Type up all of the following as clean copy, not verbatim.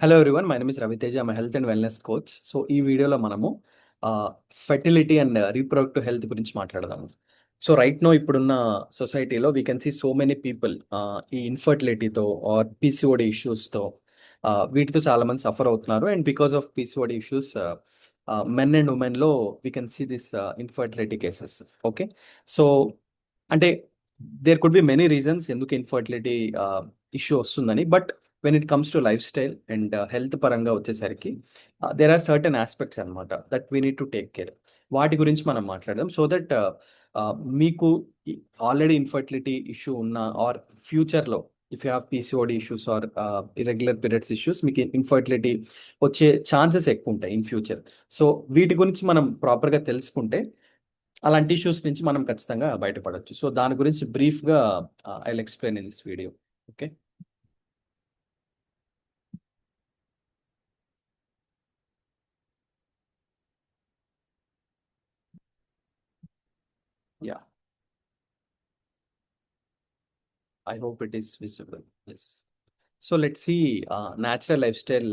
Hello everyone, my name is Raviteja. I'm health and wellness coach. So ఈ వీడియోలో మనము fertility and reproductive health గురించి మాట్లాడదాము. సో రైట్ నో ఇప్పుడున్న సొసైటీలో we can see so many people ఈ ఇన్ఫర్టిలిటీతో ఆర్ పీసీఓడి ఇష్యూస్తో వీటితో చాలా మంది సఫర్ అవుతున్నారు. And because of PCOD issues men and ఉమెన్లో we can see this infertility cases. Okay, so అంటే there could be many reasons ఎందుకు ఇన్ఫర్టిలిటీ ఇష్యూ వస్తుందని. But when it comes to lifestyle and health పరంగా వచ్చేసరికి there are certain aspects అనమాట that we need to take care. వాటి గురించి మనం మాట్లాడదాం. సో దట్ మీకు ఆల్రెడీ ఇన్ఫర్టిలిటీ ఇష్యూ ఉన్న ఆర్ ఫ్యూచర్లో if you have PCOD issues are irregular periods issues, మీకు ఇన్ఫర్టిలిటీ వచ్చే ఛాన్సెస్ ఎక్కువ ఉంటాయి ఇన్ ఫ్యూచర్. సో వీటి గురించి మనం ప్రాపర్గా తెలుసుకుంటే అలాంటి ఇష్యూస్ నుంచి మనం ఖచ్చితంగా బయటపడవచ్చు. సో దాని గురించి బ్రీఫ్గా I will explain in this video. Okay, yeah, I hope it is visible. Yes. So let's see natural lifestyle,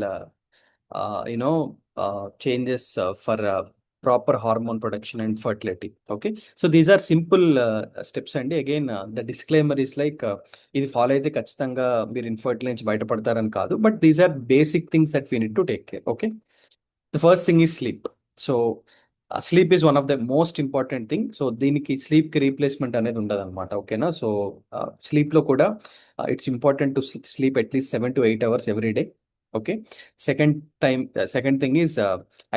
changes for proper hormone production and fertility. Okay. So these are simple steps. And again, the disclaimer is like, ఇది follow అయితే ఖచ్చితంగా మీరు infertile నుంచి బయటపడతారని కాదు. But these are basic things that we need to take care. Okay, the first thing is sleep. So sleep is one of the most important thing. So దీనికి స్లీప్కి replacement అనేది ఉండదు అనమాట. ఓకేనా. సో స్లీప్లో కూడా it's important to sleep at least 7 to 8 hours every day. Okay, second time second thing is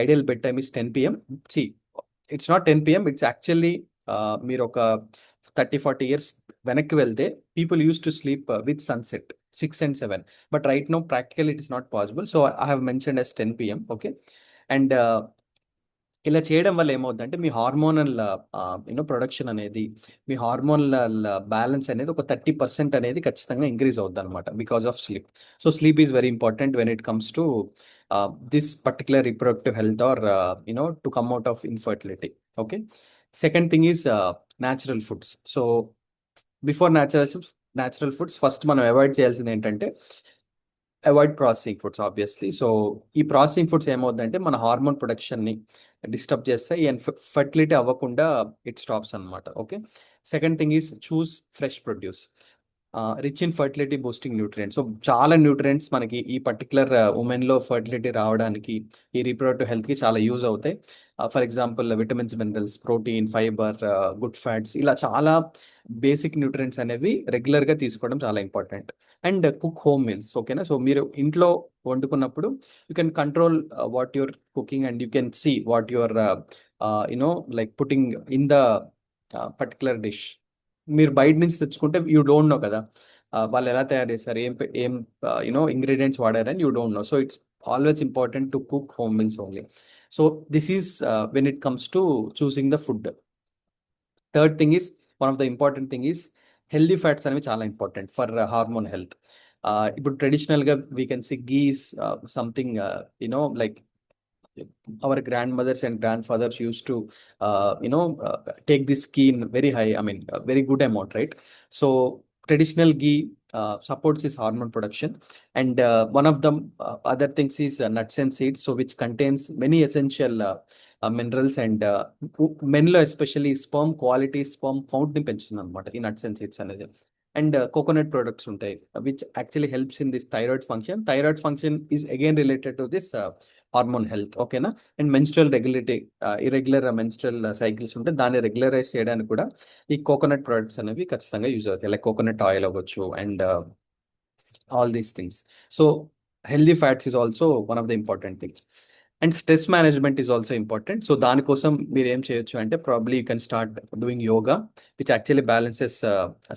ideal bed time is 10 p.m. See, it's not 10 p.m. It's actually మీరు ఒక 30-40 years వెనక్కి వెళ్తే people use to sleep with sunset 6 and 7. But right now practical it is not possible. So I have mentioned as 10 p.m. Okay, and ఇలా చేయడం వల్ల ఏమవుతుందంటే మీ hormonal production అనేది, మీ hormonal balance అనేది ఒక 30% అనేది ఖచ్చితంగా ఇంక్రీజ్ అవుద్ది అనమాట because of sleep. So sleep is very important when it comes to this particular reproductive health or to come out of infertility. Okay, second thing is natural foods. So before natural foods first మనం avoid చేయాల్సింది ఏంటంటే avoid processing foods obviously. So ఈ processing foods ఏమవుతుందంటే మన hormone ప్రొడక్షన్ని disturb చేస్తాయి and fertility అవ్వకుండా it stops అనమాట. Okay, second thing is choose fresh produce, rich in fertility boosting nutrients. So చాలా న్యూట్రియంట్స్ మనకి ఈ పర్టికులర్ ఉమెన్లో ఫర్టిలిటీ రావడానికి, ఈ రీప్రొడక్టివ్ హెల్త్కి చాలా యూజ్ అవుతాయి. For example vitamins, minerals, protein, fibre, good fats, ఇలా చాలా బేసిక్ న్యూట్రియంట్స్ అనేవి రెగ్యులర్గా తీసుకోవడం చాలా important. And cook home meals. ఓకేనా. సో మీరు ఇంట్లో వండుకున్నప్పుడు you can control what your cooking and you can see what your like putting in the particular dish. మీరు బయట నుంచి తెచ్చుకుంటే యూ డోంట్ నో కదా వాళ్ళు ఎలా తయారు చేస్తారు, ఏం ఇంగ్రీడియంట్స్ వాడారని you don't know. So it's always important to cook home meals only. So this is when it comes to choosing the food. Third thing is, one of the important thing is healthy fats అనేవి చాలా important for hormone health. ఇప్పుడు ట్రెడిషనల్గా we can see ghees something like our grandmothers and grandfathers used to take this ghee in very high, I mean very good amount, right? So traditional ghee supports this hormone production. And one of the other things is nuts and seeds, so which contains many essential minerals and men lo especially sperm quality, sperm count ni పెంచుతుంది అనమాట ఈ nuts and seeds అనేది. And coconut products ఉంటాయి which actually helps in this thyroid function. Thyroid function is again related to this hormone health. ఓకేనా. And menstrual regulatory, irregular menstrual cycles ఉంటే దాన్ని regularise చేయడానికి కూడా ఈ కోకోనట్ ప్రొడక్ట్స్ అనేవి ఖచ్చితంగా యూజ్ అవుతాయి. లైక్ కోకోనట్ ఆయిల్ అవ్వచ్చు and all these things. So healthy fats is also one of the important thing. And stress management is also important. So దానికోసం మీరు ఏం చేయొచ్చు అంటే probably you can start doing yoga which actually balances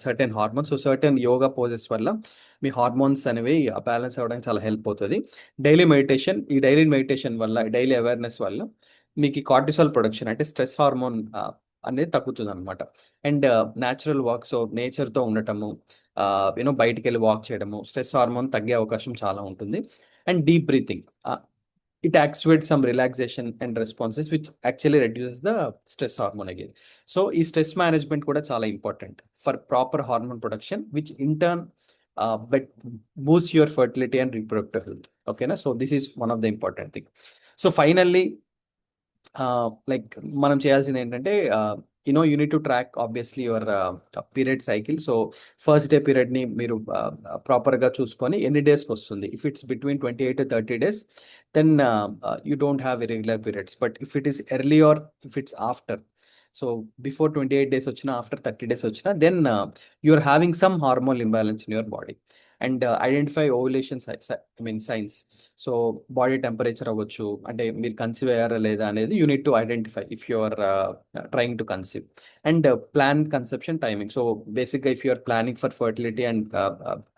certain hormones. So certain yoga poses వల్ల మీ hormones అనేవి balance అవ్వడానికి చాలా help అవుతుంది. డైలీ మెడిటేషన్, ఈ డైలీ మెడిటేషన్ వల్ల, డైలీ అవేర్నెస్ వల్ల మీకు ఈ కార్టిసాల్ ప్రొడక్షన్ అంటే స్ట్రెస్ హార్మోన్ అనేది తగ్గుతుంది అనమాట. అండ్ న్యాచురల్ వాక్, సో నేచర్తో ఉండటము, బయటికి వెళ్ళి వాక్ చేయడము స్ట్రెస్ హార్మోన్ తగ్గే అవకాశం చాలా ఉంటుంది. And deep breathing, it activates some relaxation and responses which actually reduces the stress hormone again. So ఈ స్ట్రెస్ మేనేజ్మెంట్ కూడా చాలా important for proper hormone production which in turn but boost your fertility and reproductive health. Okay, na? So this is one of the important thing. So finally, like మనం చేయాల్సింది ఏంటంటే you need to track obviously your period cycle. So first day పీరియడ్ని మీరు ప్రాపర్గా చూసుకొని ఎన్ని డేస్కి వస్తుంది. If it's between 28 to 30 days, then you don't have irregular periods. But if it is early or if it's after, so before 28 days వచ్చినా after 30 days వచ్చినా, then you're having some hormone imbalance in your body. And identify ovulation science. So body temperature అవ్వచ్చు, అంటే మీరు conceive అయ్యారా లేదా అనేది you need to identify if you are trying to conceive. And plan conception timing. So బేసిక్గా if you are planning for fertility and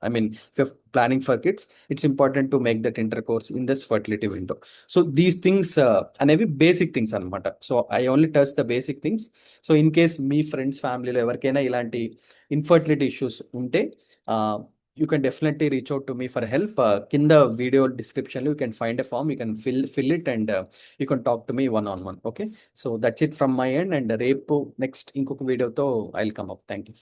if you're planning for kids, it's important to make that intercourse in this fertility window. So these things అనేవి basic things అనమాట. So I only touch the basic things. So in case me friends ఫ్యామిలీలో ఎవరికైనా ఇలాంటి infertility issues ఉంటే, you can definitely reach out to me for help. Kinda video description you can find a form, you can fill it, and you can talk to me one on one. Okay, so that's it from my end, and రేపు next ఇంకొక వీడియోతో I'll come up. Thank you.